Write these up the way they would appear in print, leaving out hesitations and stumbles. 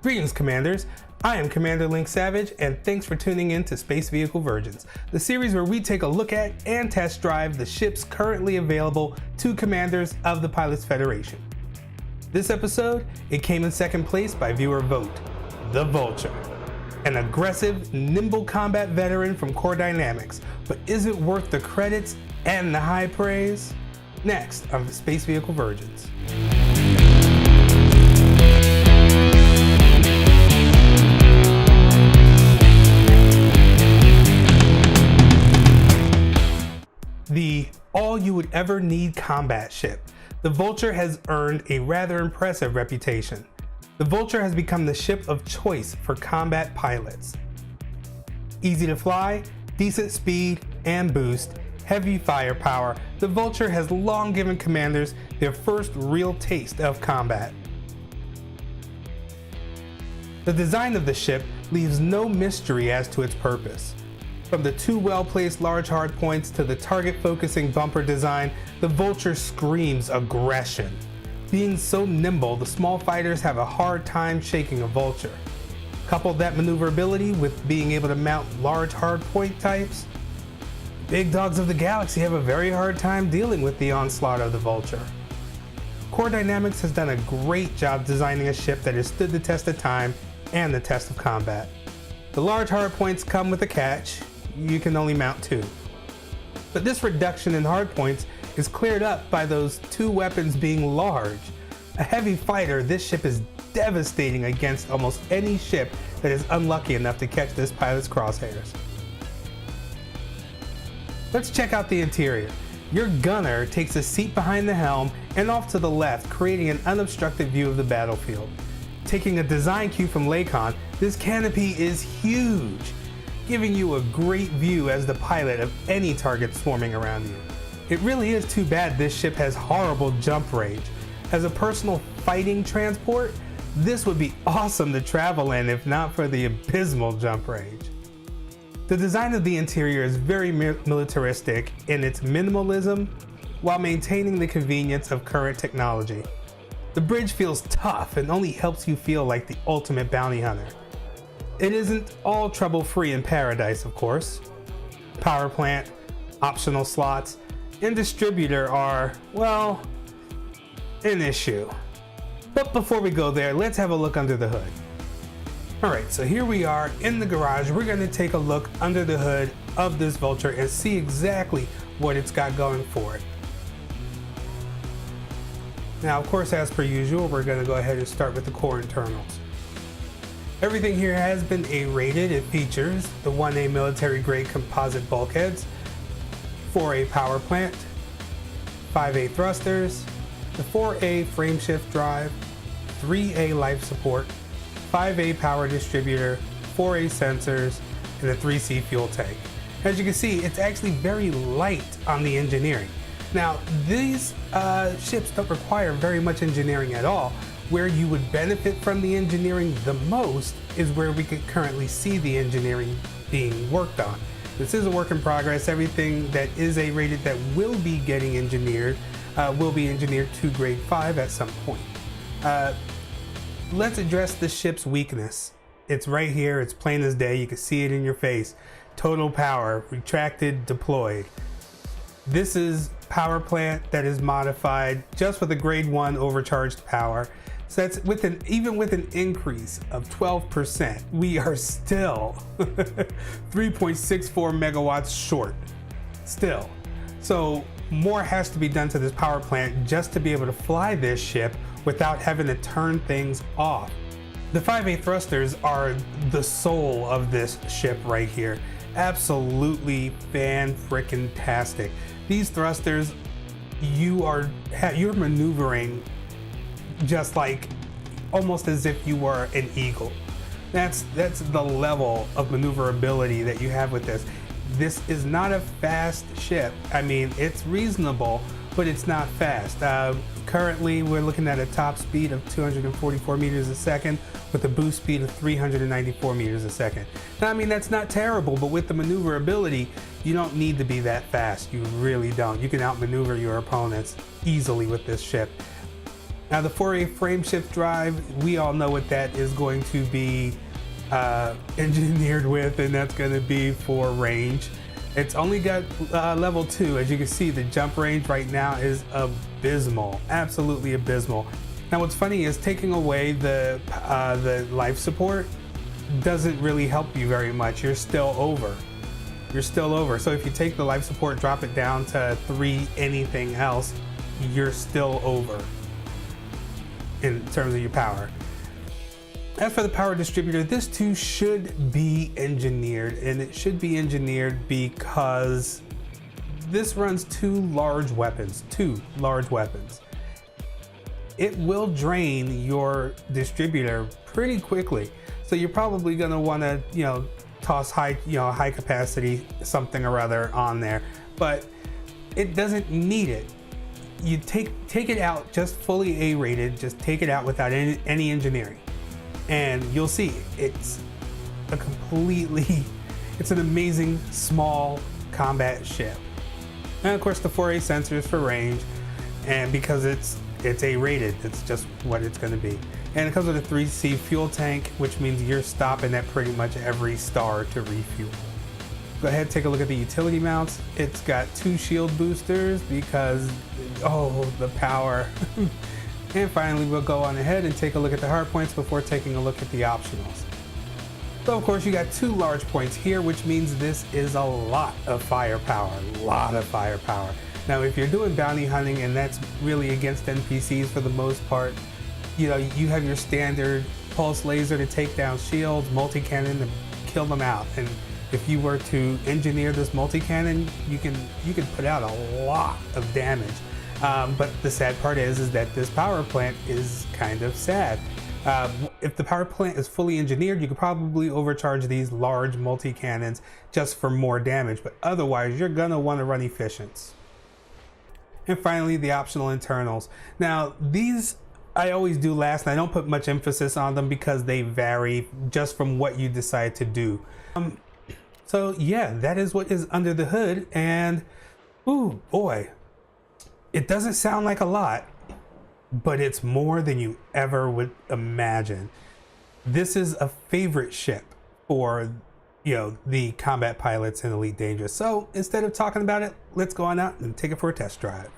Greetings, Commanders. I am Commander Link Savage, and thanks for tuning in to Space Vehicle Virgins, the series where we take a look at and test drive the ships currently available to Commanders of the Pilots Federation. This episode, it came in second place by viewer vote, the Vulture. An aggressive, nimble combat veteran from Core Dynamics, but is it worth the credits and the high praise? Next on Space Vehicle Virgins. The all you would ever need combat ship, the Vulture has earned a rather impressive reputation. The Vulture has become the ship of choice for combat pilots. Easy to fly, decent speed and boost, heavy firepower, the Vulture has long given commanders their first real taste of combat. The design of the ship leaves no mystery as to its purpose. From the two well-placed large hardpoints to the target-focusing bumper design, the Vulture screams aggression. Being so nimble, the small fighters have a hard time shaking a Vulture. Couple that maneuverability with being able to mount large hardpoint types, big dogs of the galaxy have a very hard time dealing with the onslaught of the Vulture. Core Dynamics has done a great job designing a ship that has stood the test of time and the test of combat. The large hardpoints come with a catch. You can only mount two. But this reduction in hardpoints is cleared up by those two weapons being large. A heavy fighter, this ship is devastating against almost any ship that is unlucky enough to catch this pilot's crosshairs. Let's check out the interior. Your gunner takes a seat behind the helm and off to the left, creating an unobstructed view of the battlefield. Taking a design cue from Lakon, this canopy is huge, giving you a great view as the pilot of any target swarming around you. It really is too bad this ship has horrible jump range. As a personal fighting transport, this would be awesome to travel in if not for the abysmal jump range. The design of the interior is very militaristic in its minimalism while maintaining the convenience of current technology. The bridge feels tough and only helps you feel like the ultimate bounty hunter. It isn't all trouble-free in paradise, of course. Power plant, optional slots, and distributor are, well, an issue. But before we go there, let's have a look under the hood. Alright, so here we are in the garage. We're going to take a look under the hood of this Vulture and see exactly what it's got going for it. Now, of course, as per usual, we're going to go ahead and start with the core internals. Everything here has been A-rated. It features the 1A military grade composite bulkheads, 4A power plant, 5A thrusters, the 4A frameshift drive, 3A life support, 5A power distributor, 4A sensors, and a 3C fuel tank. As you can see, it's actually very light on the engineering. Now, these ships don't require very much engineering at all. Where you would benefit from the engineering the most is where we could currently see the engineering being worked on. This is a work in progress. Everything that is A-rated that will be getting engineered will be engineered to grade 5 at some point. Let's address the ship's weakness. It's right here. It's plain as day. You can see it in your face. Total power, retracted, deployed. This is power plant that is modified just with a grade 1 overcharged power. So that's even with an increase of 12%, we are still 3.64 megawatts short, still. So more has to be done to this power plant just to be able to fly this ship without having to turn things off. The 5A thrusters are the soul of this ship right here. Absolutely fan-frickin-tastic. These thrusters, you're maneuvering just like almost as if you were an eagle. That's the level of maneuverability that you have with this. This is not a fast ship. I mean, it's reasonable, but it's not fast. Currently, we're looking at a top speed of 244 meters a second with a boost speed of 394 meters a second. Now, I mean, that's not terrible, but with the maneuverability, you don't need to be that fast. You really don't. You can outmaneuver your opponents easily with this ship. Now the 4A frameshift drive, we all know what that is going to be engineered with, and that's going to be for range. It's only got level 2. As you can see, the jump range right now is abysmal, absolutely abysmal. Now what's funny is taking away the life support doesn't really help you very much. You're still over. So if you take the life support, drop it down to 3 anything else, you're still over in terms of your power. As for the power distributor, this too should be engineered, and it should be engineered because this runs 2 large weapons. It will drain your distributor pretty quickly, so you're probably going to want to, toss high capacity something or other on there, but it doesn't need it. You take it out just fully A rated, just take it out without any engineering, and you'll see it's an amazing small combat ship. And of course the 4A sensors for range, and because it's A rated, it's just what it's going to be. And it comes with a 3C fuel tank, which means you're stopping at pretty much every star to refuel. Go ahead, take a look at the utility mounts. It's got 2 shield boosters because, the power. And finally, we'll go on ahead and take a look at the hard points before taking a look at the optionals. So of course you got 2 large points here, which means this is a lot of firepower, Now if you're doing bounty hunting and that's really against NPCs for the most part, you have your standard pulse laser to take down shields, multi-cannon to kill them out. And if you were to engineer this multi-cannon, you can put out a lot of damage. But the sad part is that this power plant is kind of sad. If the power plant is fully engineered, you could probably overcharge these large multi-cannons just for more damage, but otherwise you're gonna want to run efficients. And finally, the optional internals. Now these I always do last, and I don't put much emphasis on them because they vary just from what you decide to do. So yeah, that is what is under the hood, and ooh boy, it doesn't sound like a lot, but it's more than you ever would imagine. This is a favorite ship for the combat pilots in Elite Dangerous. So instead of talking about it, let's go on out and take it for a test drive.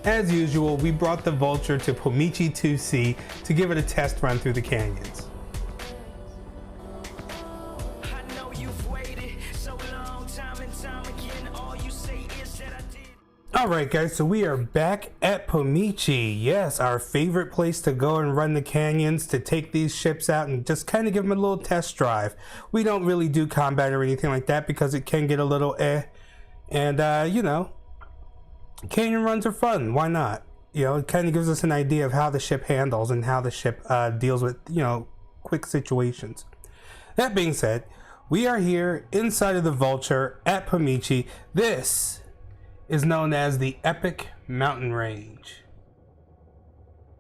As usual, we brought the Vulture to Pomichi 2C to give it a test run through the canyons. Alright guys, so we are back at Pomichi. Yes, our favorite place to go and run the canyons, to take these ships out and just kind of give them a little test drive. We don't really do combat or anything like that because it can get a little and canyon runs are fun, why not? It kind of gives us an idea of how the ship handles and how the ship deals with, quick situations. That being said, we are here inside of the Vulture at Pomichi. This is known as the Epic Mountain Range.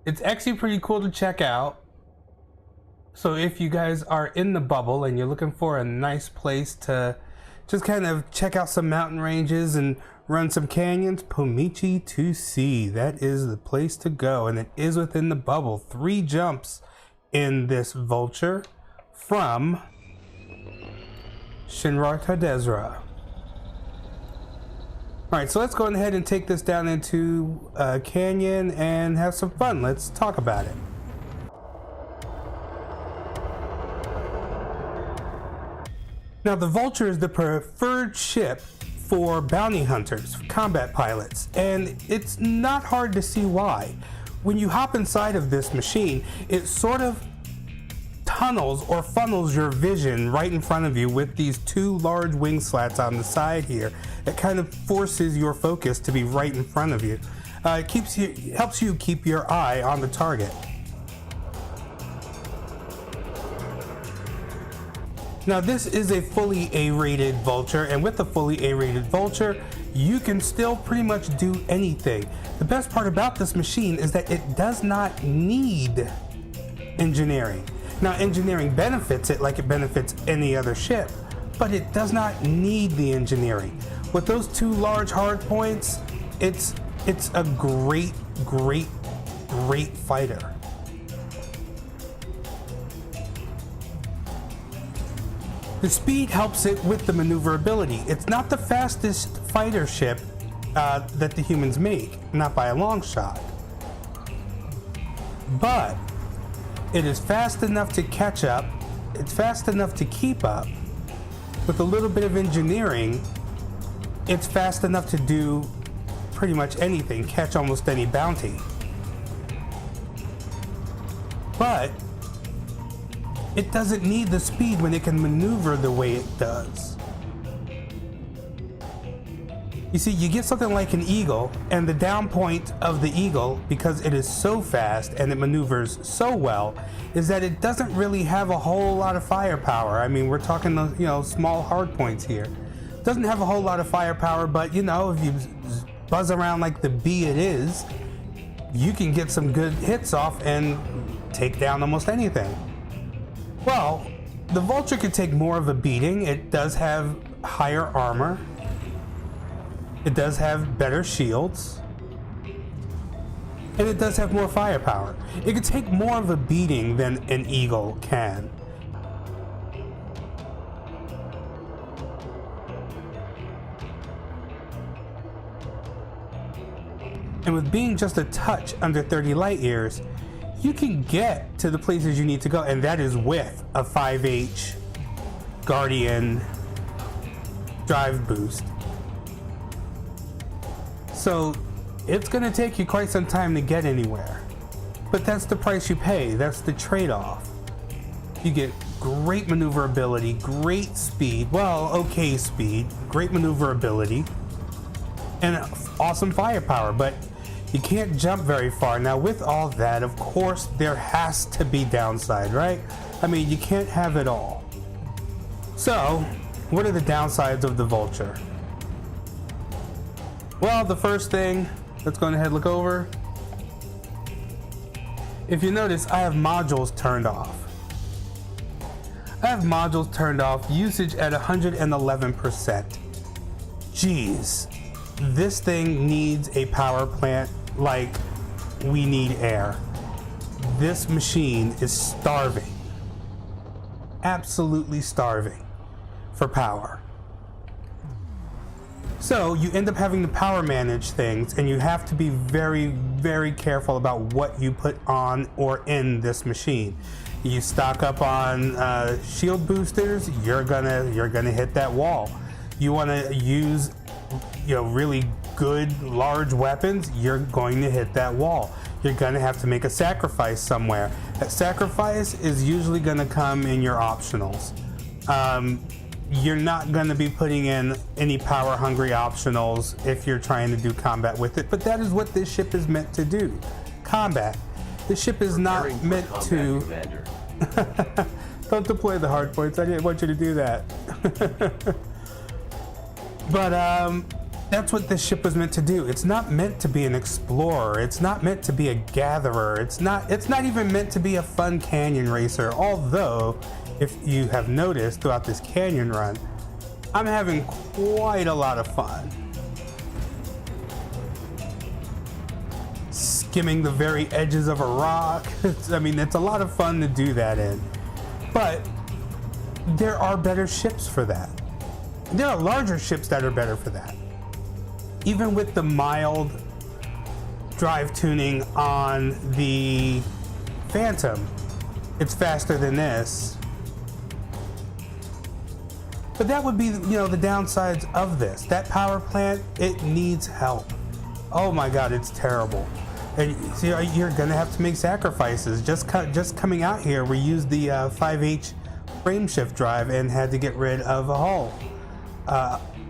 It's actually pretty cool to check out. So if you guys are in the bubble and you're looking for a nice place to just kind of check out some mountain ranges and run some canyons, Pomichi 2C, that is the place to go, and it is within the bubble. 3 jumps in this Vulture from Shinra Tadezra. Alright, so let's go ahead and take this down into a canyon and have some fun. Let's talk about it. Now the Vulture is the preferred ship for bounty hunters, combat pilots, and it's not hard to see why. When you hop inside of this machine, it sort of tunnels or funnels your vision right in front of you with these 2 large wing slats on the side here. It kind of forces your focus to be right in front of you. It helps you keep your eye on the target. Now this is a fully A-rated Vulture, and with a fully A-rated Vulture, you can still pretty much do anything. The best part about this machine is that it does not need engineering. Now engineering benefits it like it benefits any other ship, but it does not need the engineering. With those two large hard points, it's a great fighter. The speed helps it with the maneuverability. It's not the fastest fighter ship that the humans make, not by a long shot. But it is fast enough to catch up, it's fast enough to keep up. With a little bit of engineering, it's fast enough to do pretty much anything, catch almost any bounty. But it doesn't need the speed when it can maneuver the way it does. You see, you get something like an Eagle, and the down point of the Eagle, because it is so fast and it maneuvers so well, is that it doesn't really have a whole lot of firepower. I mean, we're talking, small hard points here. It doesn't have a whole lot of firepower, but if you buzz around like the bee it is, you can get some good hits off and take down almost anything. Well, the Vulture could take more of a beating. It does have higher armor. It does have better shields. And it does have more firepower. It could take more of a beating than an Eagle can. And with being just a touch under 30 light years, you can get to the places you need to go, and that is with a 5H Guardian drive boost. So it's going to take you quite some time to get anywhere, but that's the price you pay. That's the trade-off. You get great maneuverability, great speed, okay speed, great maneuverability, and awesome firepower, but you can't jump very far. Now with all that, of course, there has to be downside, right? I mean, you can't have it all. So, what are the downsides of the Vulture? Well, the first thing, let's go ahead and look over. If you notice, I have modules turned off. I have modules turned off, usage at 111%. Jeez. This thing needs a power plant like we need air. This machine is starving, absolutely starving for power. So you end up having to power manage things, and you have to be very, very careful about what you put on or in this machine. You stock up on shield boosters, you're gonna hit that wall. You want to use really good large weapons, you're going to hit that wall. You're going to have to make a sacrifice somewhere. That sacrifice is usually going to come in your optionals. You're not going to be putting in any power hungry optionals if you're trying to do combat with it, but that is what this ship is meant to do. Combat. This ship is not meant to... Don't deploy the hard points, I didn't want you to do that. But that's what this ship was meant to do. It's not meant to be an explorer. It's not meant to be a gatherer. It's not even meant to be a fun canyon racer. Although, if you have noticed throughout this canyon run, I'm having quite a lot of fun. Skimming the very edges of a rock. It's a lot of fun to do that in. But there are better ships for that. There are larger ships that are better for that. Even with the mild drive tuning on the Phantom, it's faster than this. But that would be, the downsides of this. That power plant, it needs help. Oh my God, it's terrible. And see, you're gonna have to make sacrifices. Just coming out here, we used the 5H frame shift drive and had to get rid of a hull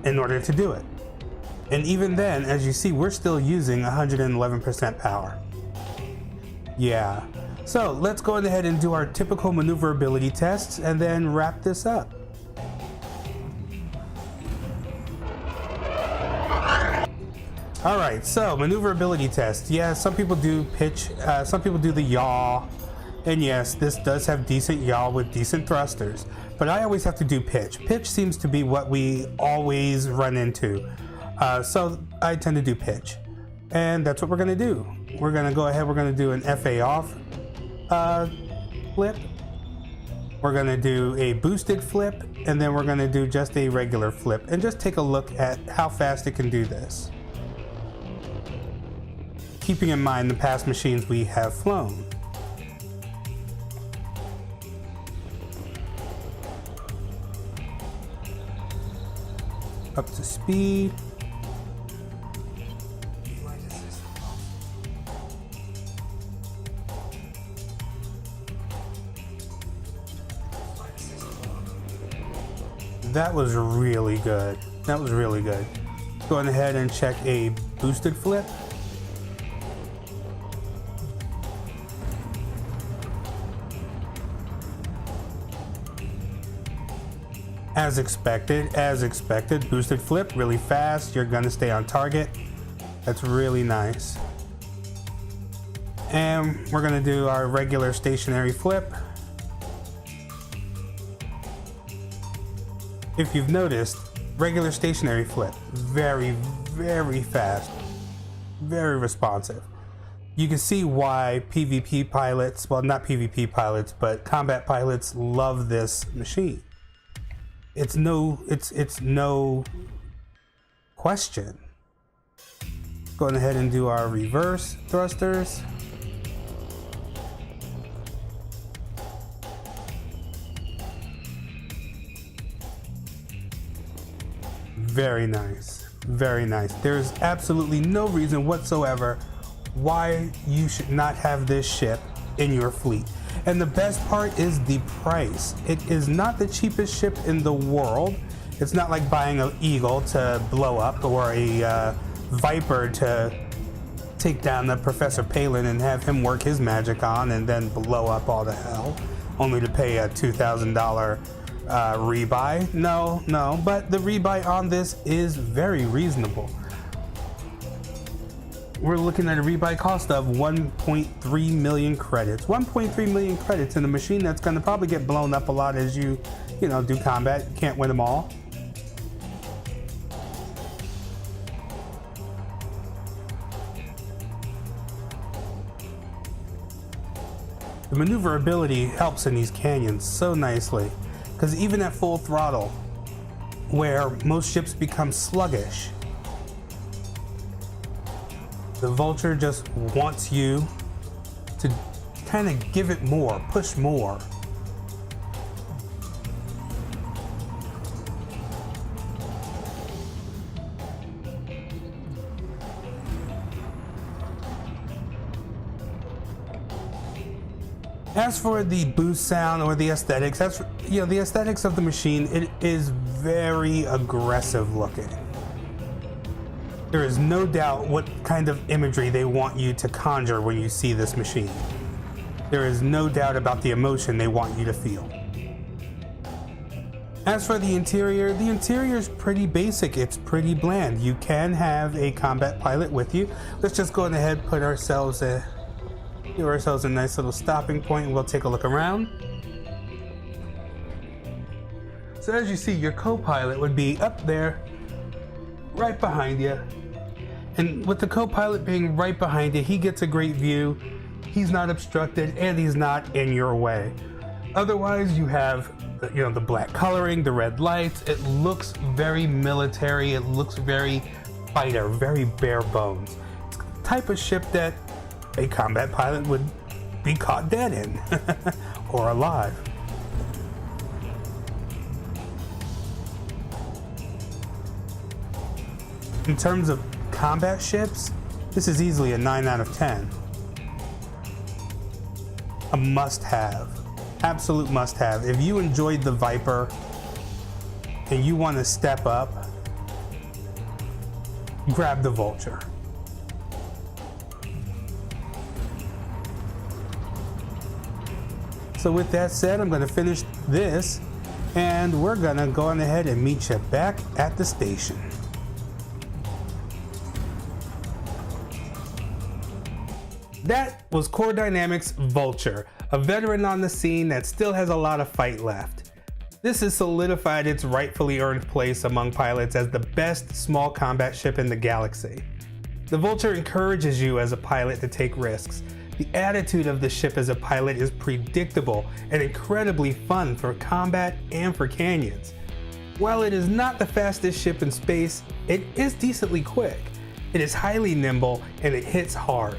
in order to do it. And even then, as you see, we're still using 111% power. Yeah. So let's go ahead and do our typical maneuverability tests and then wrap this up. All right, so maneuverability test. Yeah, some people do pitch, some people do the yaw, and yes, this does have decent yaw with decent thrusters, but I always have to do pitch. Pitch seems to be what we always run into, so I tend to do pitch, and that's what we're gonna do. We're gonna go ahead, we're gonna do an FA off flip, we're gonna do a boosted flip, and then we're gonna do just a regular flip, and just take a look at how fast it can do this, keeping in mind the past machines we have flown. Up to speed. That was really good. That was really good. Going ahead and check a boosted flip. As expected, boosted flip, really fast. You're gonna stay on target. That's really nice. And we're gonna do our regular stationary flip. If you've noticed, regular stationary flip, very, very fast, very responsive. You can see why PvP pilots, well, not PvP pilots, but combat pilots love this machine. It's no question. Going ahead and do our reverse thrusters. Very nice, very nice. There's absolutely no reason whatsoever why you should not have this ship in your fleet. And the best part is the price. It is not the cheapest ship in the world. It's not like buying an Eagle to blow up or a Viper to take down the Professor Palin and have him work his magic on and then blow up all the hell, only to pay a $2,000 rebuy. No, but the rebuy on this is very reasonable. We're looking at a rebuy cost of 1.3 million credits. 1.3 million credits in a machine that's going to probably get blown up a lot as you know, do combat. You can't win them all. The maneuverability helps in these canyons so nicely, because even at full throttle, where most ships become sluggish, the Vulture just wants you to kind of give it more, push more. As for the boost sound or the aesthetics, the aesthetics of the machine, it is very aggressive looking. There is no doubt what kind of imagery they want you to conjure when you see this machine. There is no doubt about the emotion they want you to feel. As for the interior is pretty basic. It's pretty bland. You can have a combat pilot with you. Let's just go ahead and give ourselves a nice little stopping point, and we'll take a look around. So as you see, your co-pilot would be up there, right behind you. And with the co-pilot being right behind you, he gets a great view. He's not obstructed, and he's not in your way. Otherwise, you have the black coloring, the red lights. It looks very military. It looks very fighter, very bare bones. It's the type of ship that a combat pilot would be caught dead in or alive. In terms of combat ships, this is easily a 9 out of 10. A must-have, absolute must-have. If you enjoyed the Viper and you want to step up, grab the Vulture. So with that said, I'm going to finish this, and we're going to go on ahead and meet you back at the station. That was Core Dynamics' Vulture, a veteran on the scene that still has a lot of fight left. This has solidified its rightfully earned place among pilots as the best small combat ship in the galaxy. The Vulture encourages you as a pilot to take risks. The attitude of the ship as a pilot is predictable and incredibly fun for combat and for canyons. While it is not the fastest ship in space, it is decently quick. It is highly nimble and it hits hard.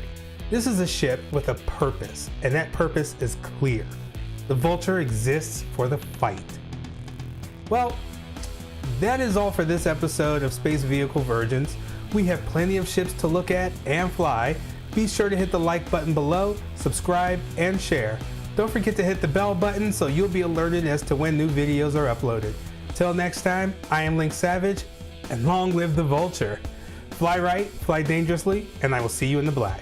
This is a ship with a purpose, and that purpose is clear. The Vulture exists for the fight. Well, that is all for this episode of Space Vehicle Virgins. We have plenty of ships to look at and fly. Be sure to hit the like button below, subscribe, and share. Don't forget to hit the bell button so you'll be alerted as to when new videos are uploaded. Till next time, I am Link Savage, and long live the Vulture. Fly right, fly dangerously, and I will see you in the black.